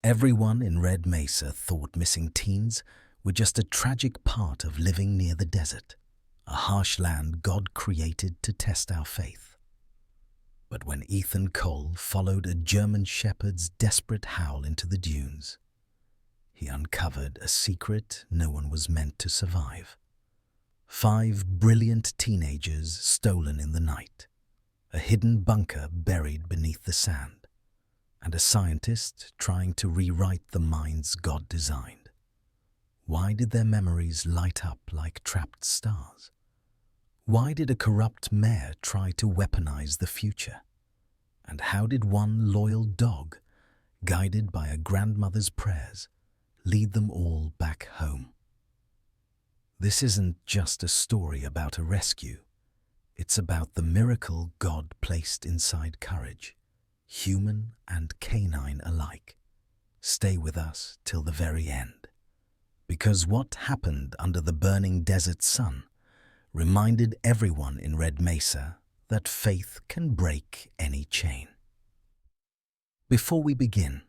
Everyone in Red Mesa thought missing teens were just a tragic part of living near the desert, a harsh land God created to test our faith. But when Ethan Cole followed a German shepherd's desperate howl into the dunes, he uncovered a secret no one was meant to survive. 5 brilliant teenagers stolen in the night, a hidden bunker buried beneath the sand, and a scientist trying to rewrite the minds God designed. Why did their memories light up like trapped stars? Why did a corrupt mayor try to weaponize the future? And how did one loyal dog, guided by a grandmother's prayers, lead them all back home? This isn't just a story about a rescue. It's about the miracle God placed inside courage, human and canine alike. Stay with us till the very end, because what happened under the burning desert sun reminded everyone in Red Mesa that faith can break any chain. Before we begin,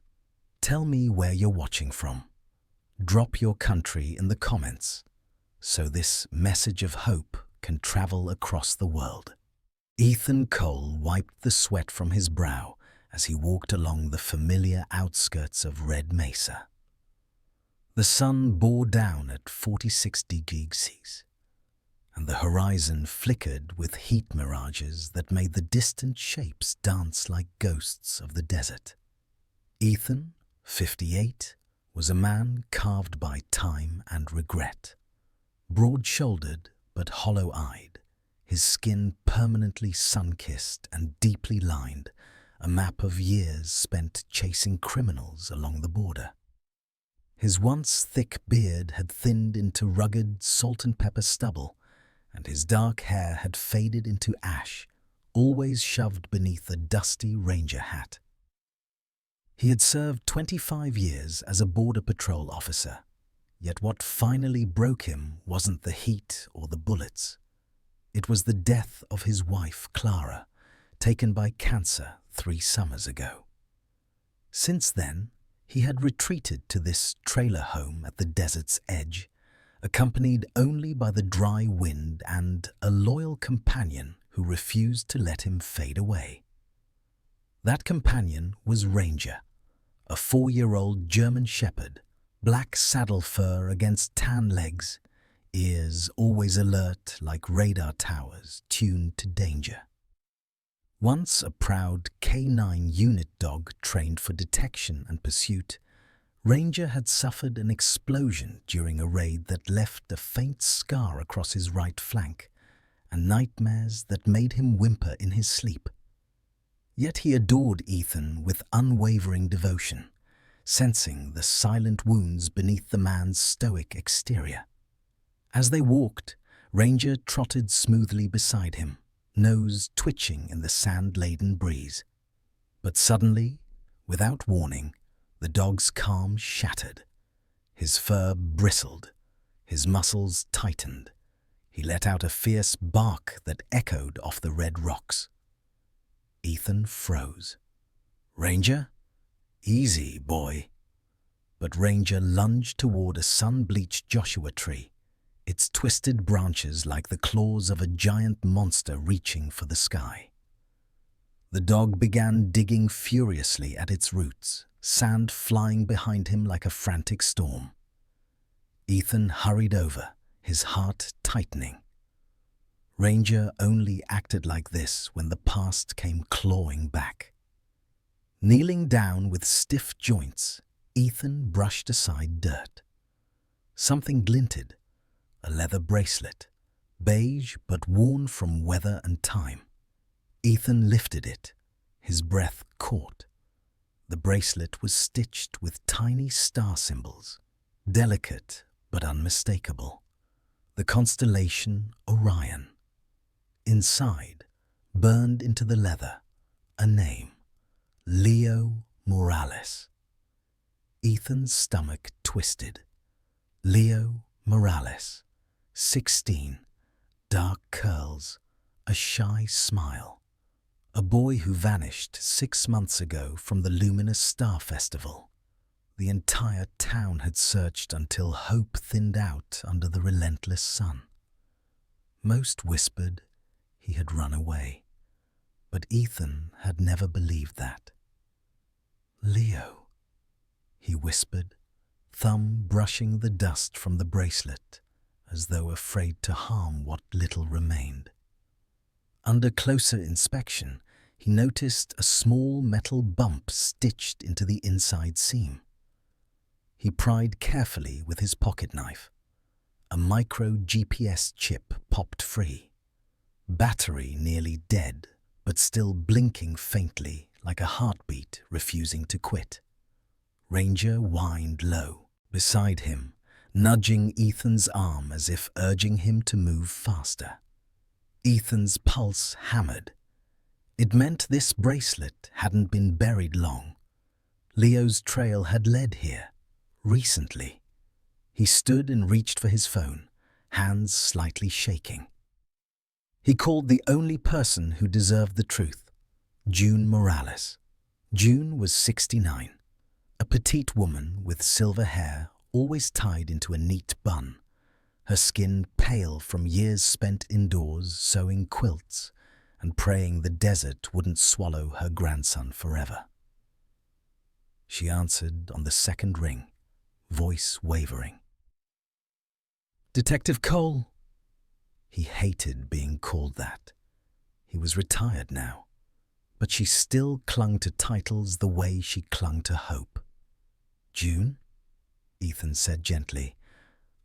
tell me where you're watching from. Drop your country in the comments so this message of hope can travel across the world. Ethan Cole wiped the sweat from his brow as he walked along the familiar outskirts of Red Mesa. The sun bore down at 46 degrees Celsius, and the horizon flickered with heat mirages that made the distant shapes dance like ghosts of the desert. Ethan, 58, was a man carved by time and regret. Broad-shouldered but hollow-eyed, his skin permanently sun-kissed and deeply lined, a map of years spent chasing criminals along the border. His once thick beard had thinned into rugged salt-and-pepper stubble, and his dark hair had faded into ash, always shoved beneath a dusty ranger hat. He had served 25 years as a border patrol officer, yet what finally broke him wasn't the heat or the bullets. It was the death of his wife, Clara, taken by cancer 3 summers ago. Since then, he had retreated to this trailer home at the desert's edge, accompanied only by the dry wind and a loyal companion who refused to let him fade away. That companion was Ranger, a 4-year-old German shepherd, black saddle fur against tan legs, ears always alert like radar towers tuned to danger. Once a proud K9 unit dog trained for detection and pursuit, Ranger had suffered an explosion during a raid that left a faint scar across his right flank and nightmares that made him whimper in his sleep. Yet he adored Ethan with unwavering devotion, sensing the silent wounds beneath the man's stoic exterior. As they walked, Ranger trotted smoothly beside him, nose twitching in the sand-laden breeze. But suddenly, without warning, the dog's calm shattered. His fur bristled, his muscles tightened. He let out a fierce bark that echoed off the red rocks. Ethan froze. "Ranger? Easy, boy." But Ranger lunged toward a sun-bleached Joshua tree, its twisted branches like the claws of a giant monster reaching for the sky. The dog began digging furiously at its roots, sand flying behind him like a frantic storm. Ethan hurried over, his heart tightening. Ranger only acted like this when the past came clawing back. Kneeling down with stiff joints, Ethan brushed aside dirt. Something glinted, a leather bracelet, beige but worn from weather and time. Ethan lifted it, his breath caught. The bracelet was stitched with tiny star symbols, delicate but unmistakable. The constellation Orion. Inside, burned into the leather, a name, Leo Morales. Ethan's stomach twisted. Leo Morales, 16, dark curls, a shy smile. A boy who vanished 6 months ago from the Luminous Star Festival. The entire town had searched until hope thinned out under the relentless sun. Most whispered he had run away, but Ethan had never believed that. "Leo," he whispered, thumb brushing the dust from the bracelet, as though afraid to harm what little remained. Under closer inspection, he noticed a small metal bump stitched into the inside seam. He pried carefully with his pocket knife. A micro GPS chip popped free. Battery nearly dead, but still blinking faintly like a heartbeat refusing to quit. Ranger whined low beside him, nudging Ethan's arm as if urging him to move faster. Ethan's pulse hammered. It meant this bracelet hadn't been buried long. Leo's trail had led here, recently. He stood and reached for his phone, hands slightly shaking. He called the only person who deserved the truth, June Morales. June was 69, a petite woman with silver hair always tied into a neat bun, her skin pale from years spent indoors sewing quilts and praying the desert wouldn't swallow her grandson forever. She answered on the second ring, voice wavering. "Detective Cole." He hated being called that. He was retired now, but she still clung to titles the way she clung to hope. "June?" Ethan said gently.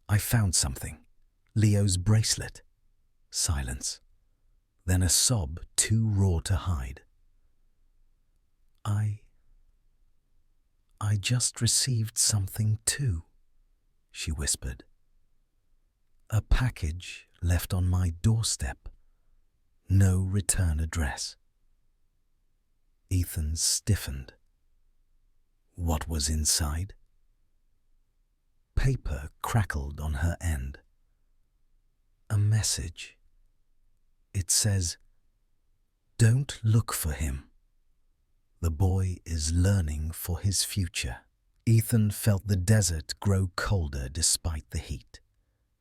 "I found something. Leo's bracelet." Silence. Then a sob too raw to hide. I just received something too," she whispered. "A package left on my doorstep. No return address." Ethan stiffened. What was inside? Paper crackled on her end. A message. It says, "Don't look for him. The boy is learning for his future." Ethan felt the desert grow colder despite the heat.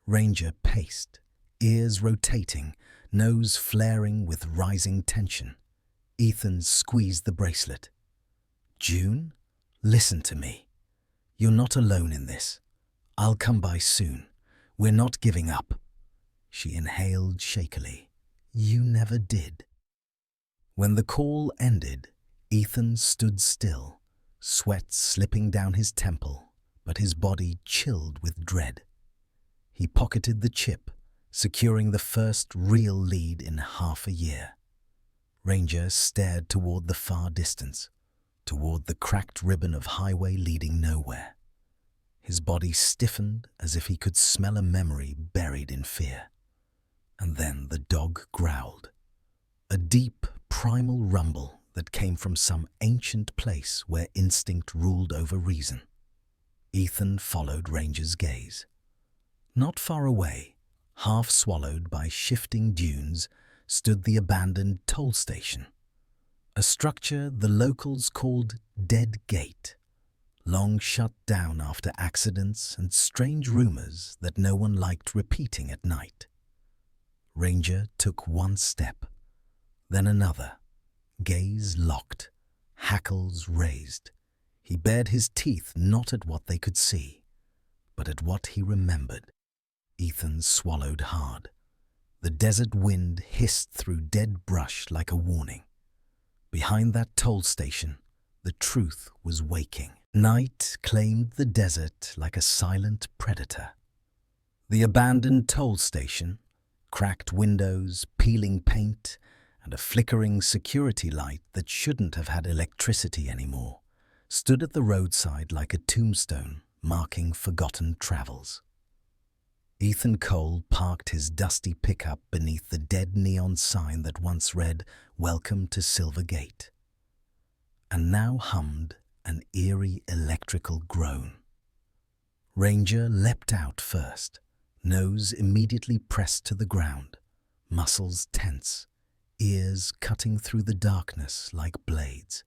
Ranger paced, ears rotating, nose flaring with rising tension. Ethan squeezed the bracelet. "June, listen to me. You're not alone in this. I'll come by soon. We're not giving up." She inhaled shakily. "You never did." When the call ended, Ethan stood still, sweat slipping down his temple, but his body chilled with dread. He pocketed the chip, securing the first real lead in half a year. Ranger stared toward the far distance, toward the cracked ribbon of highway leading nowhere. His body stiffened as if he could smell a memory buried in fear. And then the dog growled. A deep, primal rumble that came from some ancient place where instinct ruled over reason. Ethan followed Ranger's gaze. Not far away, half swallowed by shifting dunes, stood the abandoned toll station. A structure the locals called Dead Gate, long shut down after accidents and strange rumors that no one liked repeating at night. Ranger took one step, then another, gaze locked, hackles raised. He bared his teeth not at what they could see, but at what he remembered. Ethan swallowed hard. The desert wind hissed through dead brush like a warning. Behind that toll station, the truth was waking. Night claimed the desert like a silent predator. The abandoned toll station, cracked windows, peeling paint, and a flickering security light that shouldn't have had electricity anymore, stood at the roadside like a tombstone marking forgotten travels. Ethan Cole parked his dusty pickup beneath the dead neon sign that once read, "Welcome to Silver Gate," and now hummed an eerie electrical groan. Ranger leapt out first, nose immediately pressed to the ground, muscles tense, ears cutting through the darkness like blades.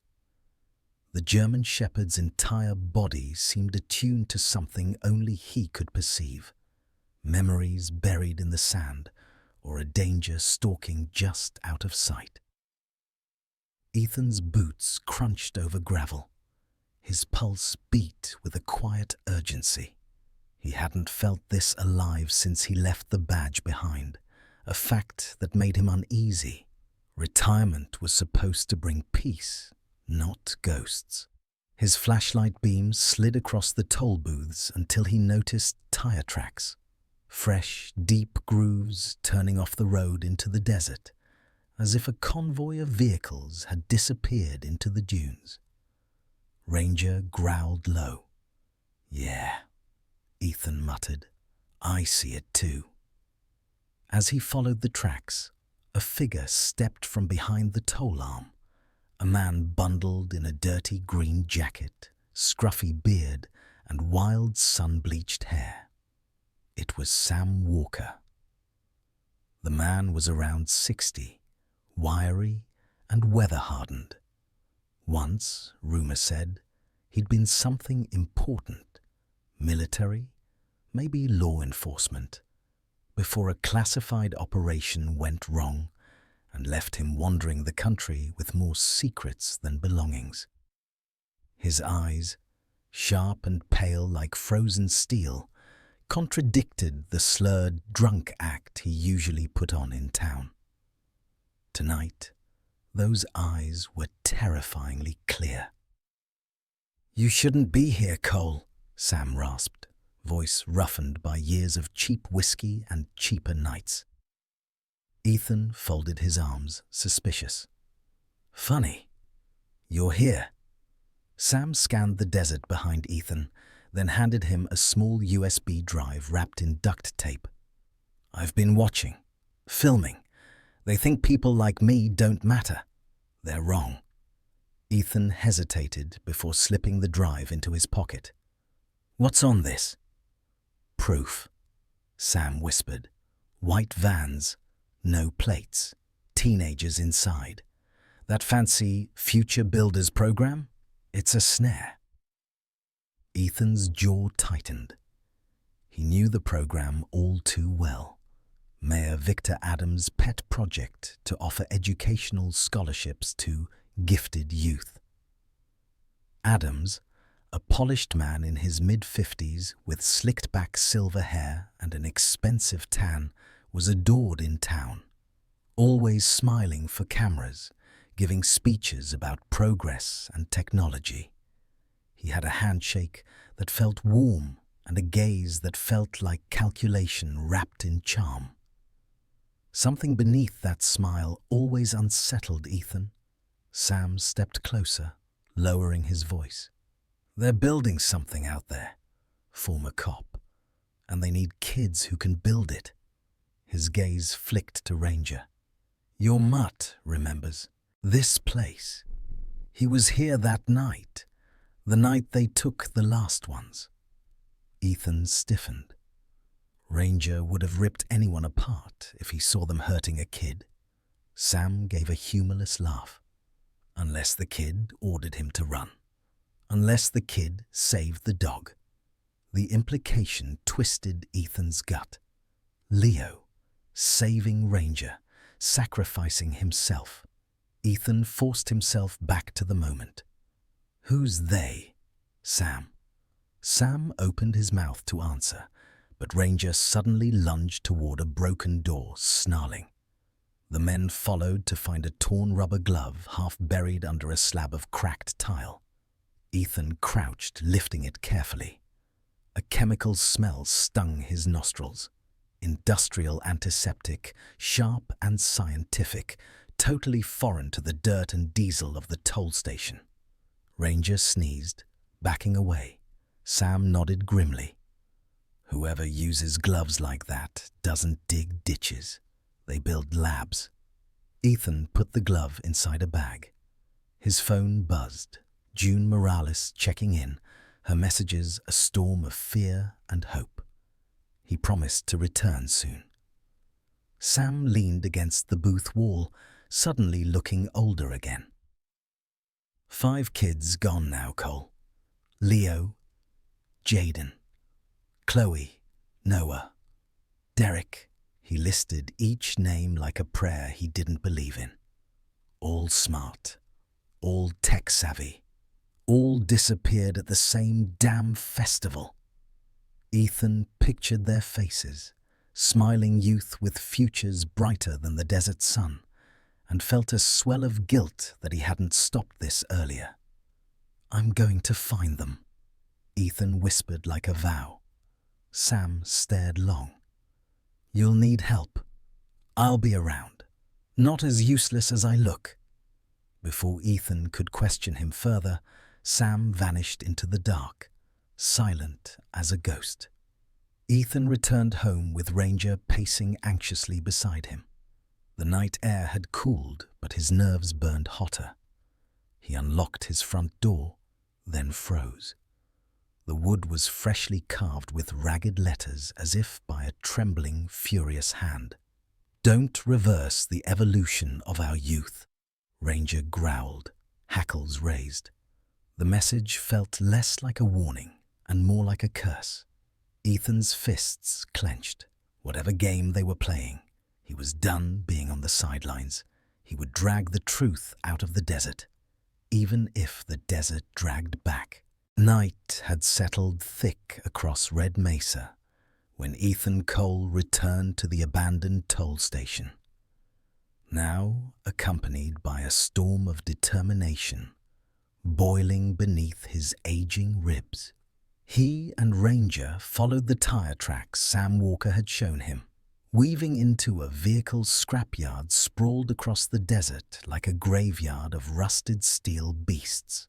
The German shepherd's entire body seemed attuned to something only he could perceive. Memories buried in the sand, or a danger stalking just out of sight. Ethan's boots crunched over gravel. His pulse beat with a quiet urgency. He hadn't felt this alive since he left the badge behind, a fact that made him uneasy. Retirement was supposed to bring peace, not ghosts. His flashlight beam slid across the toll booths until he noticed tire tracks. Fresh, deep grooves turning off the road into the desert, as if a convoy of vehicles had disappeared into the dunes. Ranger growled low. "Yeah," Ethan muttered. "I see it too." As he followed the tracks, a figure stepped from behind the toll arm. A man bundled in a dirty green jacket, scruffy beard, and wild sun-bleached hair. It was Sam Walker. The man was around 60, wiry and weather-hardened. Once, rumor said, he'd been something important, military, maybe law enforcement, before a classified operation went wrong and left him wandering the country with more secrets than belongings. His eyes, sharp and pale like frozen steel, contradicted the slurred, drunk act he usually put on in town. Tonight, those eyes were terrifyingly clear. "You shouldn't be here, Cole," Sam rasped, voice roughened by years of cheap whiskey and cheaper nights. Ethan folded his arms, suspicious. "Funny. You're here." Sam scanned the desert behind Ethan, then handed him a small USB drive wrapped in duct tape. "I've been watching, filming. They think people like me don't matter. They're wrong." Ethan hesitated before slipping the drive into his pocket. "What's on this?" "Proof," Sam whispered. "White vans, no plates, teenagers inside. That fancy Future Builders program? It's a snare." Ethan's jaw tightened. He knew the program all too well. Mayor Victor Adams' pet project to offer educational scholarships to gifted youth. Adams, a polished man in his mid-50s with slicked-back silver hair and an expensive tan, was adored in town, always smiling for cameras, giving speeches about progress and technology. He had a handshake that felt warm and a gaze that felt like calculation wrapped in charm. Something beneath that smile always unsettled Ethan. Sam stepped closer, lowering his voice. "They're building something out there, former cop, and they need kids who can build it." His gaze flicked to Ranger. "Your mutt remembers this place. He was here that night, the night they took the last ones." Ethan stiffened. Ranger would have ripped anyone apart if he saw them hurting a kid. Sam gave a humorless laugh. Unless the kid ordered him to run. Unless the kid saved the dog. The implication twisted Ethan's gut. Leo, saving Ranger, sacrificing himself. Ethan forced himself back to the moment. "Who's they?" "Sam." Sam opened his mouth to answer, but Ranger suddenly lunged toward a broken door, snarling. The men followed to find a torn rubber glove half buried under a slab of cracked tile. Ethan crouched, lifting it carefully. A chemical smell stung his nostrils. Industrial antiseptic, sharp and scientific, totally foreign to the dirt and diesel of the toll station. Ranger sneezed, backing away. Sam nodded grimly. "Whoever uses gloves like that doesn't dig ditches. They build labs." Ethan put the glove inside a bag. His phone buzzed. June Morales checking in, her messages a storm of fear and hope. He promised to return soon. Sam leaned against the booth wall, suddenly looking older again. 5 kids gone now, Cole. Leo, Jaden, Chloe, Noah, Derek. He listed each name like a prayer he didn't believe in. All smart, all tech-savvy, all disappeared at the same damn festival. Ethan pictured their faces, smiling youth with futures brighter than the desert sun, and felt a swell of guilt that he hadn't stopped this earlier. "I'm going to find them," Ethan whispered like a vow. Sam stared long. "You'll need help. I'll be around. Not as useless as I look." Before Ethan could question him further, Sam vanished into the dark, silent as a ghost. Ethan returned home with Ranger pacing anxiously beside him. The night air had cooled, but his nerves burned hotter. He unlocked his front door, then froze. The wood was freshly carved with ragged letters as if by a trembling, furious hand. "Don't reverse the evolution of our youth," Ranger growled, hackles raised. The message felt less like a warning and more like a curse. Ethan's fists clenched. Whatever game they were playing, he was done being on the sidelines. He would drag the truth out of the desert, even if the desert dragged back. Night had settled thick across Red Mesa when Ethan Cole returned to the abandoned toll station. Now accompanied by a storm of determination boiling beneath his aging ribs. He and Ranger followed the tire tracks Sam Walker had shown him, weaving into a vehicle's scrapyard sprawled across the desert like a graveyard of rusted steel beasts.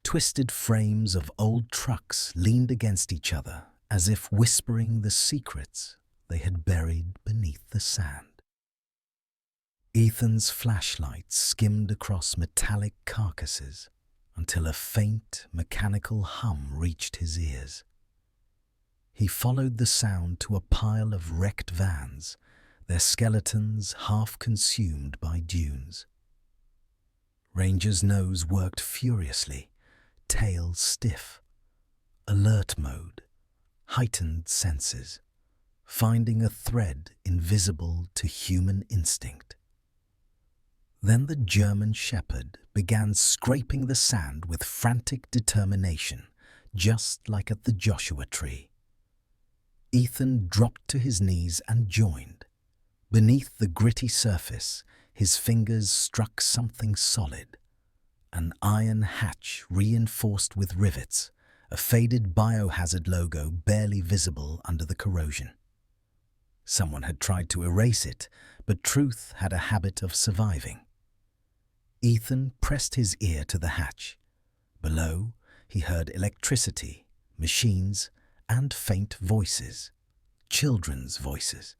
Twisted frames of old trucks leaned against each other as if whispering the secrets they had buried beneath the sand. Ethan's flashlight skimmed across metallic carcasses until a faint mechanical hum reached his ears. He followed the sound to a pile of wrecked vans, their skeletons half consumed by dunes. Ranger's nose worked furiously, tail stiff. Alert mode, heightened senses, finding a thread invisible to human instinct. Then the German shepherd began scraping the sand with frantic determination, just like at the Joshua tree. Ethan dropped to his knees and joined. Beneath the gritty surface, his fingers struck something solid. An iron hatch reinforced with rivets, a faded biohazard logo barely visible under the corrosion. Someone had tried to erase it, but truth had a habit of surviving. Ethan pressed his ear to the hatch. Below, he heard electricity, machines, and faint voices, children's voices.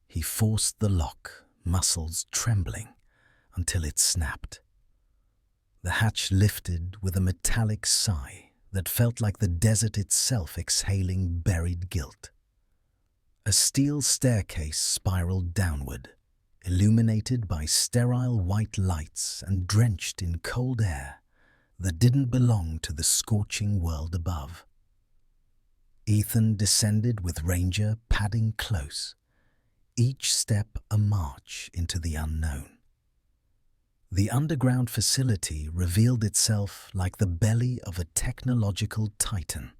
He forced the lock, muscles trembling, until it snapped. The hatch lifted with a metallic sigh that felt like the desert itself exhaling buried guilt. A steel staircase spiraled downward, illuminated by sterile white lights and drenched in cold air that didn't belong to the scorching world above. Ethan descended with Ranger padding close, each step a march into the unknown. The underground facility revealed itself like the belly of a technological titan.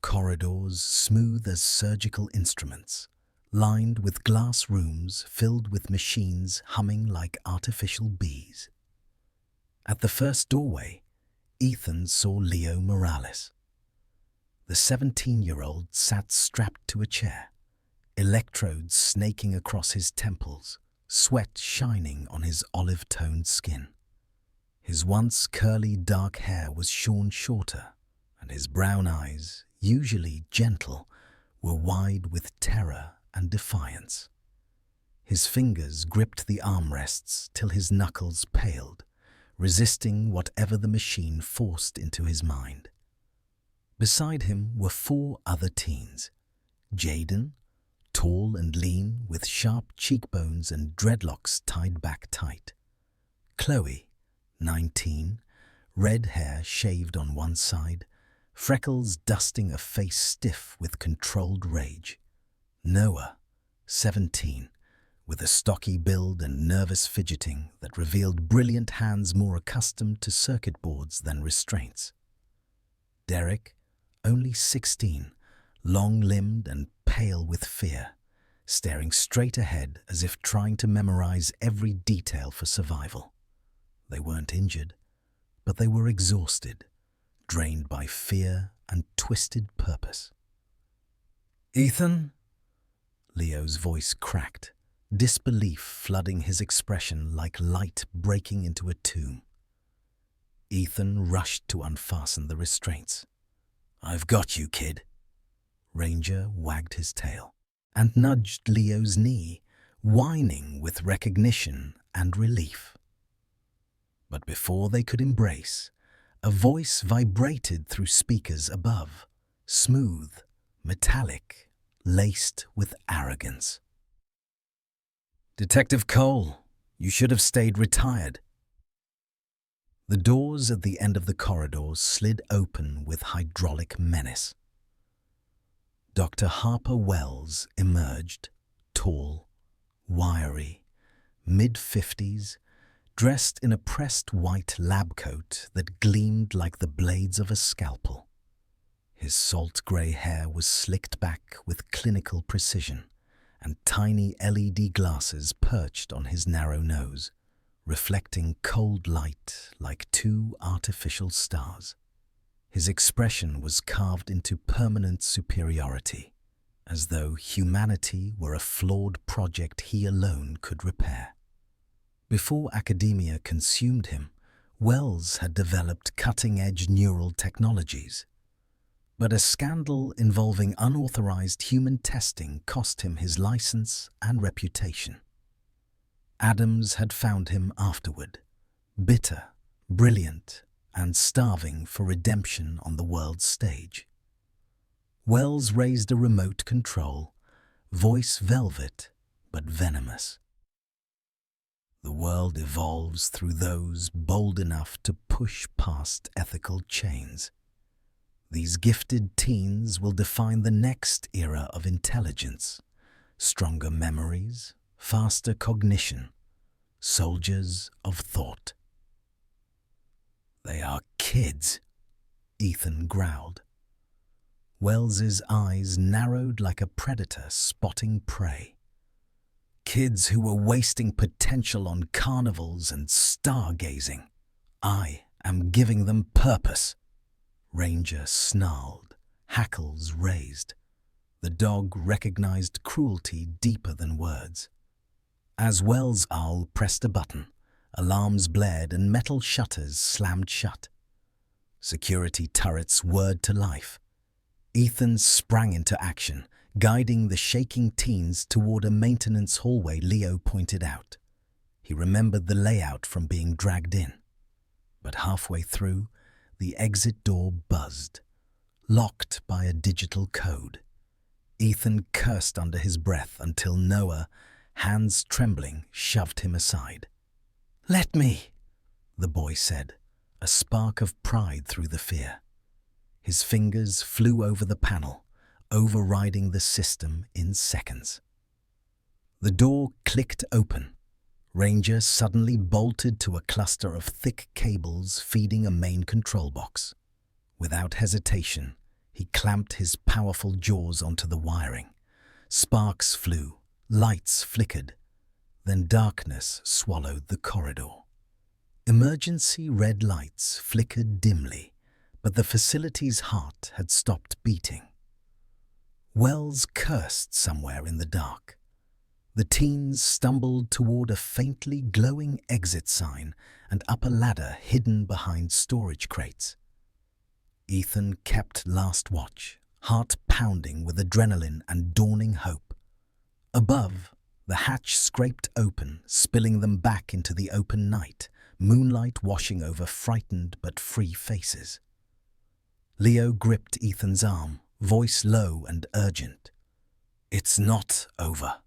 Corridors smooth as surgical instruments, lined with glass rooms filled with machines humming like artificial bees. At the first doorway, Ethan saw Leo Morales. The 17-year-old sat strapped to a chair, electrodes snaking across his temples, sweat shining on his olive-toned skin. His once curly dark hair was shorn shorter, and his brown eyes, usually gentle, were wide with terror and defiance. His fingers gripped the armrests till his knuckles paled, resisting whatever the machine forced into his mind. Beside him were 4 other teens. Jaden, tall and lean with sharp cheekbones and dreadlocks tied back tight. Chloe, 19, red hair shaved on one side, freckles dusting a face stiff with controlled rage. Noah, 17, with a stocky build and nervous fidgeting that revealed brilliant hands more accustomed to circuit boards than restraints. Derek, only 16, long-limbed and pale with fear, staring straight ahead as if trying to memorize every detail for survival. They weren't injured, but they were exhausted, drained by fear and twisted purpose. "Ethan?" Leo's voice cracked, disbelief flooding his expression like light breaking into a tomb. Ethan rushed to unfasten the restraints. "I've got you, kid." Ranger wagged his tail and nudged Leo's knee, whining with recognition and relief. But before they could embrace, a voice vibrated through speakers above, smooth, metallic, laced with arrogance. "Detective Cole, you should have stayed retired." The doors at the end of the corridor slid open with hydraulic menace. Dr. Harper Wells emerged, tall, wiry, mid-50s, dressed in a pressed white lab coat that gleamed like the blades of a scalpel. His salt-grey hair was slicked back with clinical precision, and tiny LED glasses perched on his narrow nose, reflecting cold light like two artificial stars. His expression was carved into permanent superiority, as though humanity were a flawed project he alone could repair. Before academia consumed him, Wells had developed cutting-edge neural technologies. But a scandal involving unauthorized human testing cost him his license and reputation. Adams had found him afterward, bitter, brilliant, and starving for redemption on the world's stage. Wells raised a remote control, voice velvet but venomous. The world evolves through those bold enough to push past ethical chains. These gifted teens will define the next era of intelligence, stronger memories, faster cognition, soldiers of thought. "They are kids," Ethan growled. Wells's eyes narrowed like a predator spotting prey. "Kids who were wasting potential on carnivals and stargazing. I am giving them purpose." Ranger snarled, hackles raised. The dog recognized cruelty deeper than words. As Wells' owl pressed a button, alarms blared and metal shutters slammed shut. Security turrets whirred to life. Ethan sprang into action, guiding the shaking teens toward a maintenance hallway Leo pointed out. He remembered the layout from being dragged in. But halfway through, the exit door buzzed, locked by a digital code. Ethan cursed under his breath until Noah, hands trembling, shoved him aside. "Let me," the boy said, a spark of pride through the fear. His fingers flew over the panel, overriding the system in seconds. The door clicked open. Ranger suddenly bolted to a cluster of thick cables feeding a main control box. Without hesitation, he clamped his powerful jaws onto the wiring. Sparks flew, lights flickered, then darkness swallowed the corridor. Emergency red lights flickered dimly, but the facility's heart had stopped beating. Wells cursed somewhere in the dark. The teens stumbled toward a faintly glowing exit sign and up a ladder hidden behind storage crates. Ethan kept last watch, heart pounding with adrenaline and dawning hope. Above, the hatch scraped open, spilling them back into the open night, moonlight washing over frightened but free faces. Leo gripped Ethan's arm, voice low and urgent. "It's not over."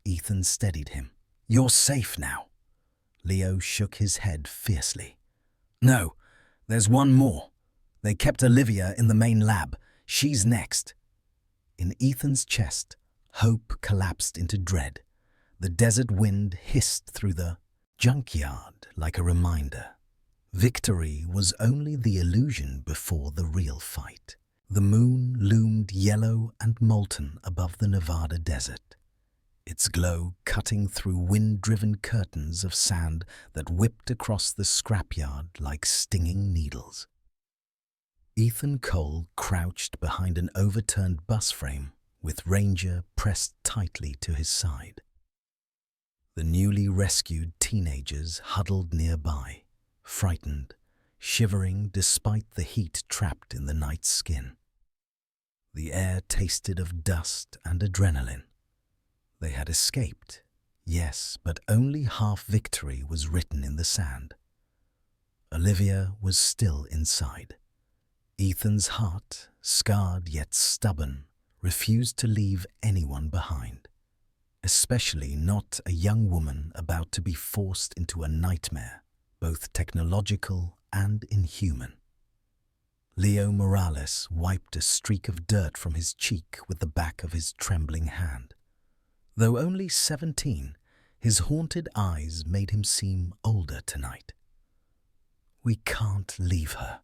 Ethan steadied him. "You're safe now." Leo shook his head fiercely. No, there's one more. They kept Olivia in the main lab. She's next. In Ethan's chest, hope collapsed into dread. The desert wind hissed through the junkyard like a reminder. Victory was only the illusion before the real fight. The moon loomed yellow and molten above the Nevada desert, its glow cutting through wind-driven curtains of sand that whipped across the scrapyard like stinging needles. Ethan Cole crouched behind an overturned bus frame with Ranger pressed tightly to his side. The newly rescued teenagers huddled nearby, frightened, shivering despite the heat trapped in the night's skin. The air tasted of dust and adrenaline. They had escaped, yes, but only half victory was written in the sand. Olivia was still inside. Ethan's heart, scarred yet stubborn, refused to leave anyone behind, especially not a young woman about to be forced into a nightmare, both technological and inhuman. Leo Morales wiped a streak of dirt from his cheek with the back of his trembling hand. Though only 17, his haunted eyes made him seem older tonight. "We can't leave her,"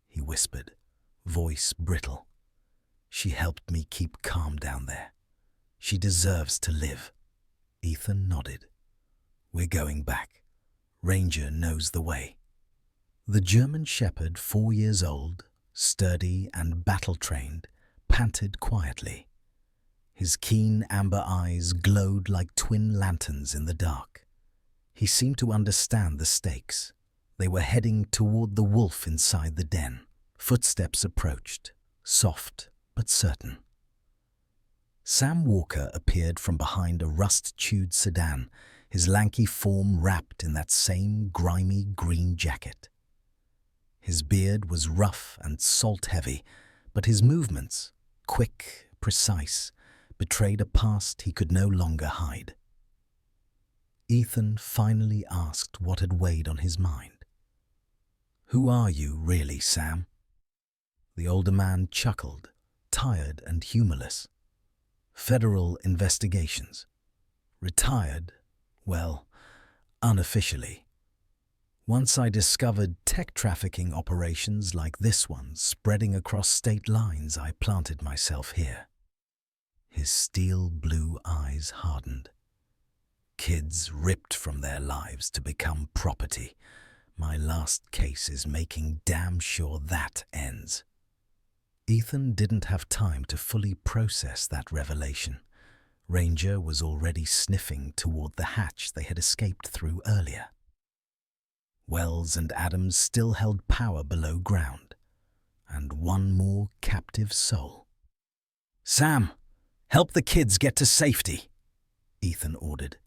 he whispered, voice brittle. "She helped me keep calm down there. She deserves to live." Ethan nodded. "We're going back. Ranger knows the way." The German shepherd, 4 years old, sturdy and battle-trained, panted quietly. His keen amber eyes glowed like twin lanterns in the dark. He seemed to understand the stakes. They were heading toward the wolf inside the den. Footsteps approached, soft but certain. Sam Walker appeared from behind a rust-chewed sedan, his lanky form wrapped in that same grimy green jacket. His beard was rough and salt-heavy, but his movements, quick, precise, betrayed a past he could no longer hide. Ethan finally asked what had weighed on his mind. "Who are you, really, Sam?" The older man chuckled, tired and humorless. "Federal investigations. Retired, well, unofficially. Once I discovered tech trafficking operations like this one spreading across state lines, I planted myself here." His steel blue eyes hardened. "Kids ripped from their lives to become property. My last case is making damn sure that ends." Ethan didn't have time to fully process that revelation. Ranger was already sniffing toward the hatch they had escaped through earlier. Wells and Adams still held power below ground, and one more captive soul. "Sam, help the kids get to safety," Ethan ordered.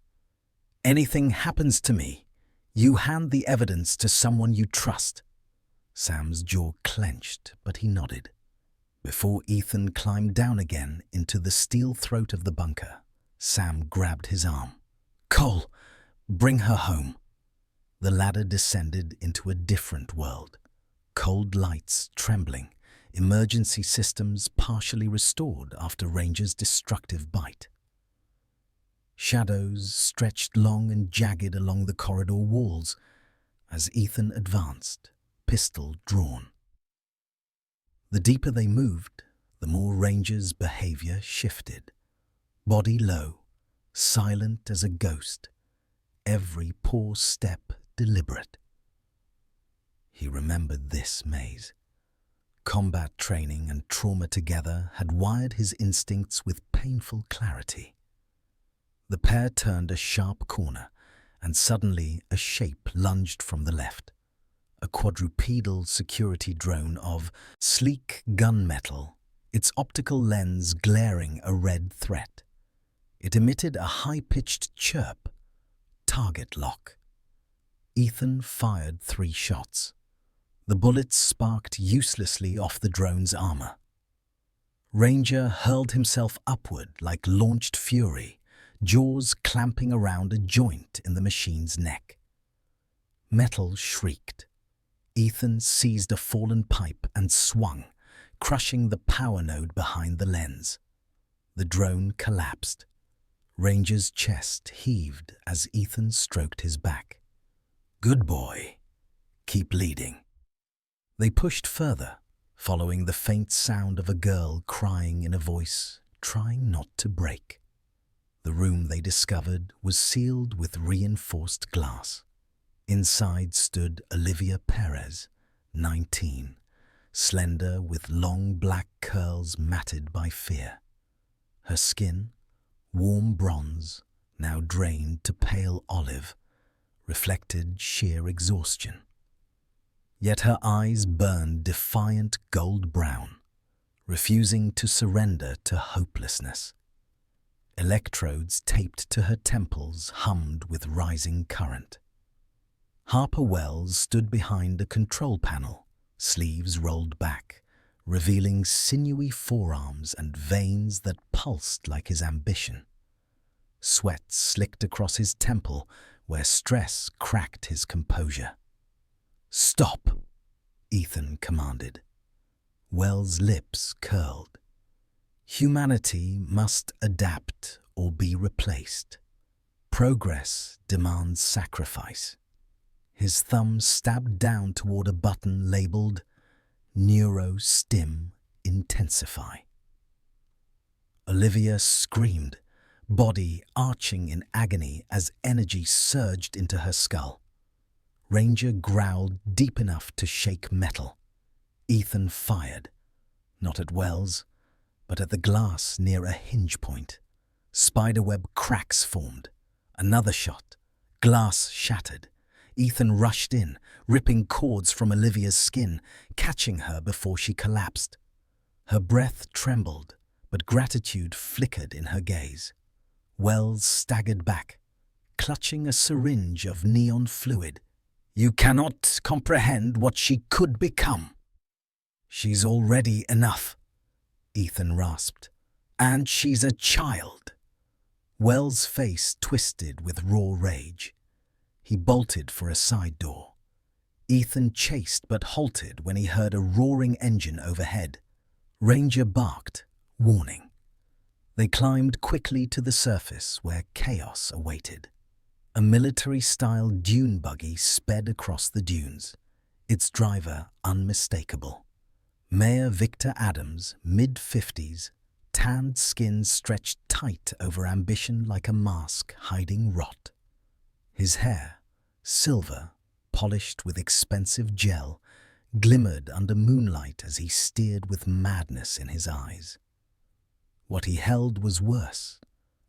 "Anything happens to me, you hand the evidence to someone you trust." Sam's jaw clenched, but he nodded. Before Ethan climbed down again into the steel throat of the bunker, Sam grabbed his arm. "Cole, bring her home." The ladder descended into a different world. Cold lights trembling, emergency systems partially restored after Ranger's destructive bite. Shadows stretched long and jagged along the corridor walls as Ethan advanced, pistol drawn. The deeper they moved, the more Ranger's behavior shifted. Body low, silent as a ghost, every poor step deliberate. He remembered this maze. Combat training and trauma together had wired his instincts with painful clarity. The pair turned a sharp corner, and suddenly a shape lunged from the left. A quadrupedal security drone of sleek gunmetal, its optical lens glaring a red threat. It emitted a high-pitched chirp. Target lock. Ethan fired 3 shots. The bullets sparked uselessly off the drone's armor. Ranger hurled himself upward like launched fury, jaws clamping around a joint in the machine's neck. Metal shrieked. Ethan seized a fallen pipe and swung, crushing the power node behind the lens. The drone collapsed. Ranger's chest heaved as Ethan stroked his back. "Good boy. Keep leading." They pushed further, following the faint sound of a girl crying in a voice trying not to break. The room they discovered was sealed with reinforced glass. Inside stood Olivia Perez, 19, slender with long black curls matted by fear. Her skin, warm bronze, now drained to pale olive, reflected sheer exhaustion. Yet her eyes burned defiant gold brown, refusing to surrender to hopelessness. Electrodes taped to her temples hummed with rising current. Harper Wells stood behind a control panel, sleeves rolled back, revealing sinewy forearms and veins that pulsed like his ambition. Sweat slicked across his temple where stress cracked his composure. "Stop," Ethan commanded. Wells' lips curled. Humanity must adapt or be replaced. Progress demands sacrifice. His thumb stabbed down toward a button labeled Neuro-Stim Intensify. Olivia screamed, body arching in agony as energy surged into her skull. Ranger growled deep enough to shake metal. Ethan fired, not at Wells, but at the glass near a hinge point. Spiderweb cracks formed. Another shot. Glass shattered. Ethan rushed in, ripping cords from Olivia's skin, catching her before she collapsed. Her breath trembled, but gratitude flickered in her gaze. Wells staggered back, clutching a syringe of neon fluid. "You cannot comprehend what she could become." "She's already enough," Ethan rasped. "And she's a child." Wells' face twisted with raw rage. He bolted for a side door. Ethan chased but halted when he heard a roaring engine overhead. Ranger barked, warning. They climbed quickly to the surface where chaos awaited. A military-style dune buggy sped across the dunes, its driver unmistakable. Mayor Victor Adams, mid-50s, tanned skin stretched tight over ambition like a mask hiding rot. His hair, silver, polished with expensive gel, glimmered under moonlight as he steered with madness in his eyes. What he held was worse,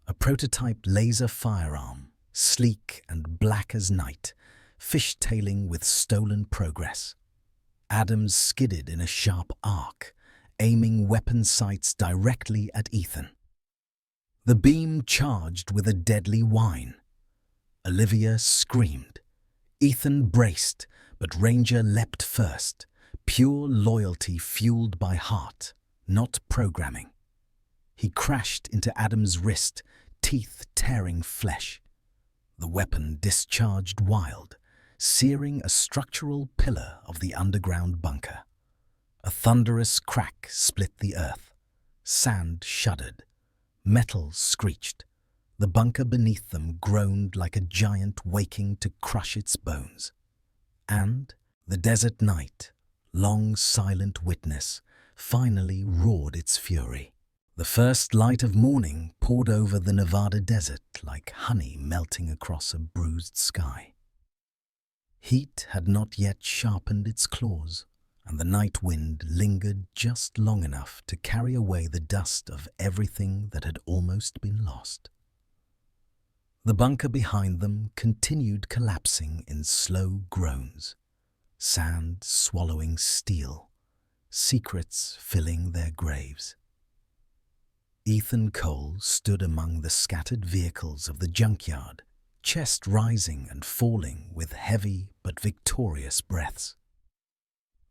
a prototype laser firearm, sleek and black as night, fishtailing with stolen progress. Adams skidded in a sharp arc, aiming weapon sights directly at Ethan. The beam charged with a deadly whine. Olivia screamed. Ethan braced, but Ranger leapt first, pure loyalty fueled by heart, not programming. He crashed into Adams' wrist, teeth tearing flesh. The weapon discharged wild, searing a structural pillar of the underground bunker. A thunderous crack split the earth. Sand shuddered. Metal screeched. The bunker beneath them groaned like a giant waking to crush its bones. And the desert night, long silent witness, finally roared its fury. The first light of morning poured over the Nevada desert like honey melting across a bruised sky. Heat had not yet sharpened its claws, and the night wind lingered just long enough to carry away the dust of everything that had almost been lost. The bunker behind them continued collapsing in slow groans, sand swallowing steel, secrets filling their graves. Ethan Cole stood among the scattered vehicles of the junkyard, chest rising and falling with heavy but victorious breaths.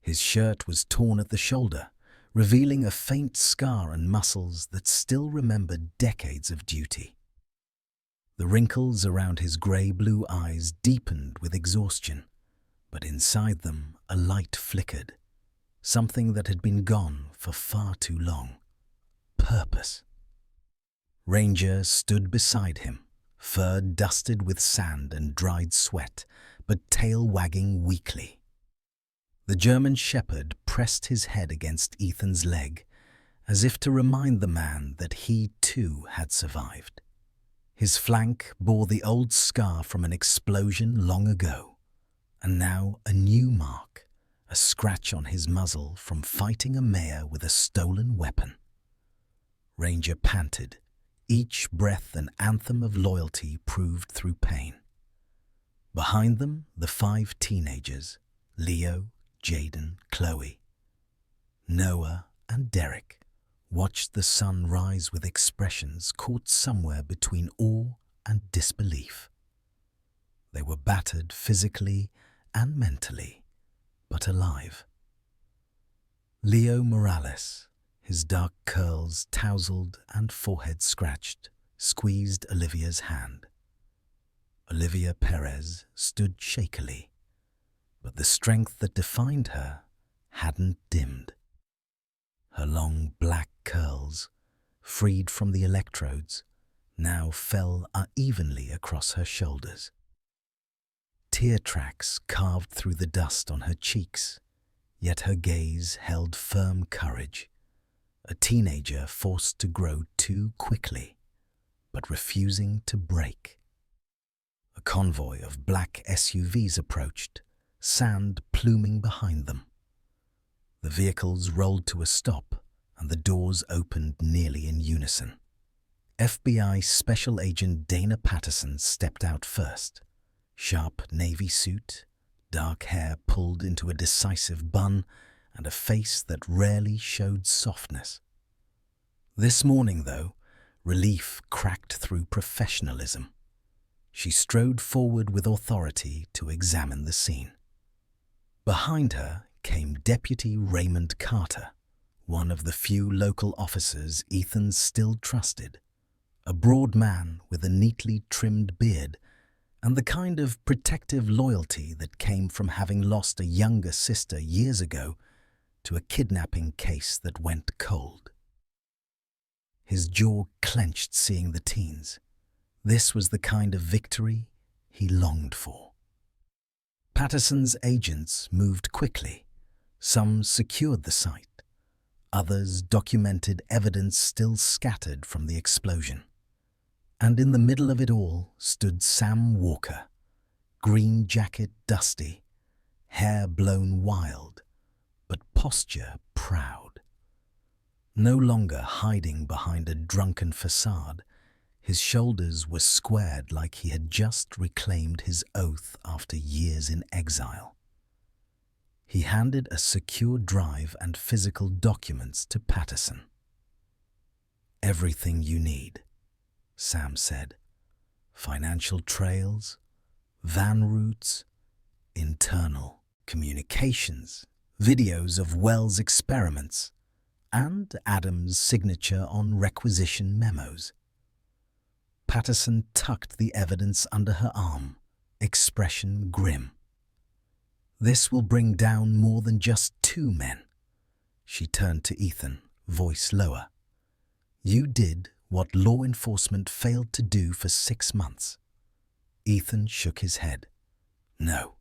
His shirt was torn at the shoulder, revealing a faint scar and muscles that still remembered decades of duty. The wrinkles around his grey-blue eyes deepened with exhaustion, But inside them a light flickered, something that had been gone for far too long. Purpose. Ranger stood beside him, fur dusted with sand and dried sweat, but tail wagging weakly. The German shepherd pressed his head against Ethan's leg, as if to remind the man that he too had survived. His flank bore the old scar from an explosion long ago, and now a new mark, a scratch on his muzzle from fighting a mare with a stolen weapon. Ranger panted, each breath an anthem of loyalty proved through pain. Behind them, the 5 teenagers, Leo, Jaden, Chloe, Noah, and Derek, watched the sun rise with expressions caught somewhere between awe and disbelief. They were battered physically and mentally, but alive. Leo Morales, his dark curls tousled and forehead scratched, squeezed Olivia's hand. Olivia Perez stood shakily, but the strength that defined her hadn't dimmed. Her long black curls, freed from the electrodes, now fell unevenly across her shoulders. Tear tracks carved through the dust on her cheeks, yet her gaze held firm courage. A teenager forced to grow too quickly, but refusing to break. A convoy of black SUVs approached, sand pluming behind them. The vehicles rolled to a stop, and the doors opened nearly in unison. FBI Special Agent Dana Patterson stepped out first. Sharp navy suit, dark hair pulled into a decisive bun, and a face that rarely showed softness. This morning, though, relief cracked through professionalism. She strode forward with authority to examine the scene. Behind her came Deputy Raymond Carter, one of the few local officers Ethan still trusted, a broad man with a neatly trimmed beard and the kind of protective loyalty that came from having lost a younger sister years ago to a kidnapping case that went cold. His jaw clenched seeing the teens. This was the kind of victory he longed for. Patterson's agents moved quickly. Some secured the site. Others documented evidence still scattered from the explosion. And in the middle of it all stood Sam Walker, green jacket dusty, hair blown wild, but posture proud. No longer hiding behind a drunken facade, his shoulders were squared like he had just reclaimed his oath after years in exile. He handed a secure drive and physical documents to Patterson. "Everything you need," Sam said. "Financial trails, van routes, internal communications, videos of Wells' experiments, and Adams' signature on requisition memos." Patterson tucked the evidence under her arm, expression grim. "This will bring down more than just 2 men." She turned to Ethan, voice lower. "You did what law enforcement failed to do for 6 months." Ethan shook his head. "No,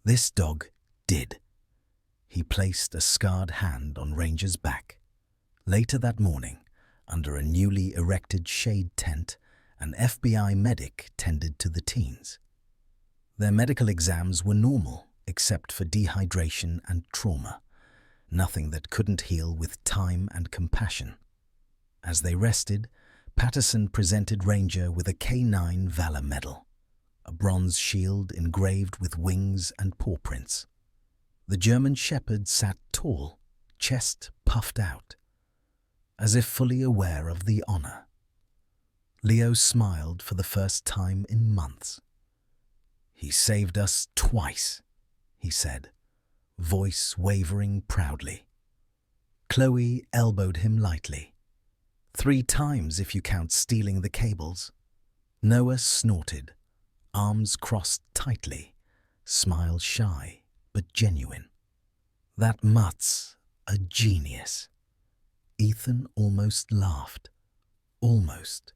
this dog did." He placed a scarred hand on Ranger's back. Later that morning, under a newly erected shade tent, an FBI medic tended to the teens. Their medical exams were normal, except for dehydration and trauma, nothing that couldn't heal with time and compassion. As they rested, Patterson presented Ranger with a K9 Valor Medal, a bronze shield engraved with wings and paw prints. The German shepherd sat tall, chest puffed out, as if fully aware of the honor. Leo smiled for the first time in months. "He saved us twice," he said, voice wavering proudly. Chloe elbowed him lightly. "3 times if you count stealing the cables." Noah snorted, arms crossed tightly, smile shy but genuine. That mutt's a genius. Ethan almost laughed. Almost.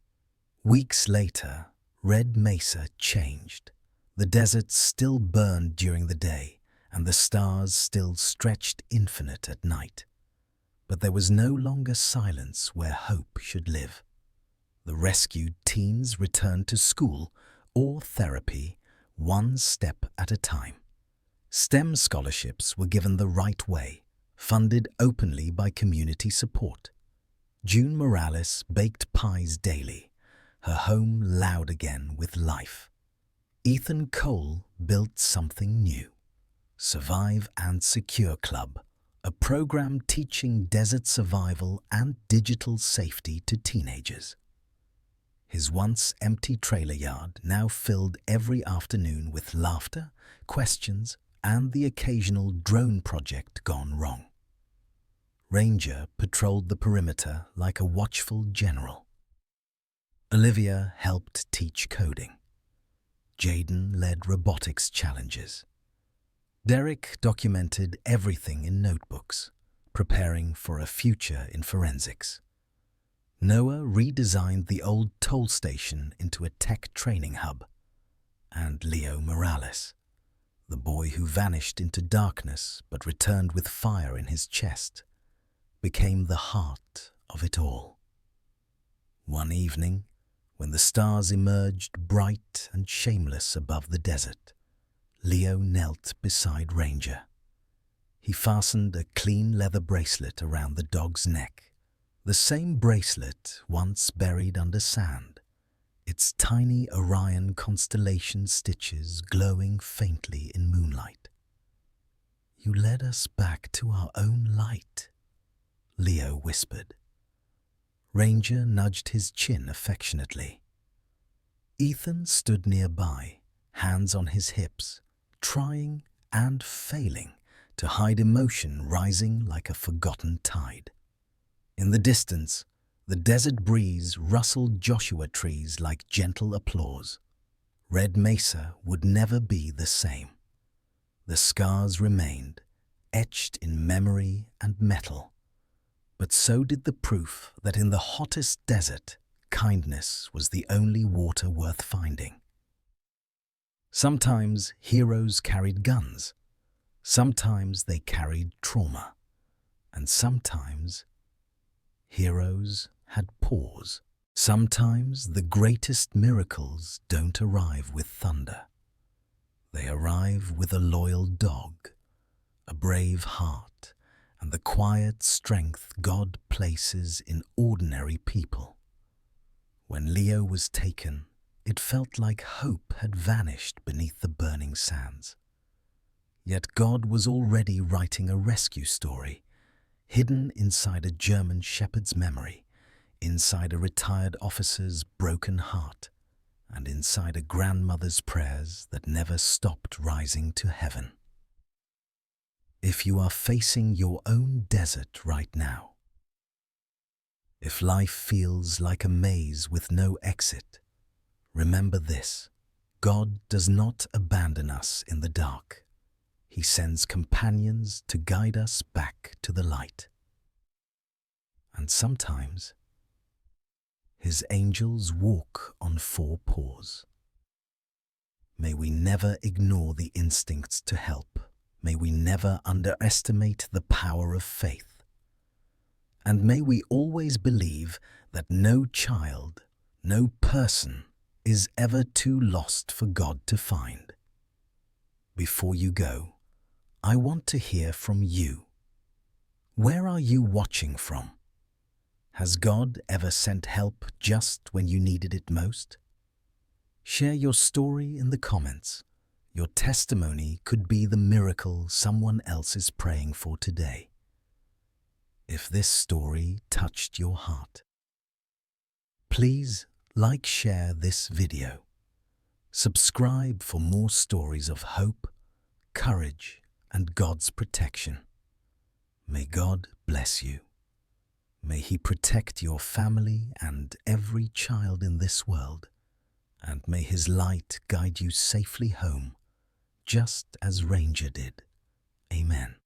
Weeks later, Red Mesa changed. The desert still burned during the day, and the stars still stretched infinite at night. But there was no longer silence where hope should live. The rescued teens returned to school or therapy, one step at a time. STEM scholarships were given the right way, funded openly by community support. June Morales baked pies daily, her home loud again with life. Ethan Cole built something new. Survive and Secure Club, a program teaching desert survival and digital safety to teenagers. His once empty trailer yard now filled every afternoon with laughter, questions, and the occasional drone project gone wrong. Ranger patrolled the perimeter like a watchful general. Olivia helped teach coding. Jaden led robotics challenges. Derek documented everything in notebooks, preparing for a future in forensics. Noah redesigned the old toll station into a tech training hub. And Leo Morales, the boy who vanished into darkness but returned with fire in his chest, became the heart of it all. One evening, when the stars emerged bright and shameless above the desert, Leo knelt beside Ranger. He fastened a clean leather bracelet around the dog's neck, the same bracelet once buried under sand, its tiny Orion constellation stitches glowing faintly in moonlight. "You led us back to our own light," Leo whispered. Ranger nudged his chin affectionately. Ethan stood nearby, hands on his hips, trying and failing to hide emotion rising like a forgotten tide. In the distance, the desert breeze rustled Joshua trees like gentle applause. Red Mesa would never be the same. The scars remained, etched in memory and metal. But so did the proof that in the hottest desert, kindness was the only water worth finding. Sometimes heroes carried guns, sometimes they carried trauma, and sometimes heroes had paws. Sometimes the greatest miracles don't arrive with thunder. They arrive with a loyal dog, a brave heart, and the quiet strength God places in ordinary people. When Leo was taken, it felt like hope had vanished beneath the burning sands. Yet God was already writing a rescue story, hidden inside a German shepherd's memory, inside a retired officer's broken heart, and inside a grandmother's prayers that never stopped rising to heaven. If you are facing your own desert right now, if life feels like a maze with no exit, remember this: God does not abandon us in the dark. He sends companions to guide us back to the light. And sometimes, His angels walk on four paws. May we never ignore the instincts to help. May we never underestimate the power of faith. And may we always believe that no child, no person is ever too lost for God to find. Before you go, I want to hear from you. Where are you watching from? Has God ever sent help just when you needed it most? Share your story in the comments. Your testimony could be the miracle someone else is praying for today. If this story touched your heart, please share this video. Subscribe for more stories of hope, courage, and God's protection. May God bless you. May He protect your family and every child in this world, and may His light guide you safely home just as Ranger did. Amen.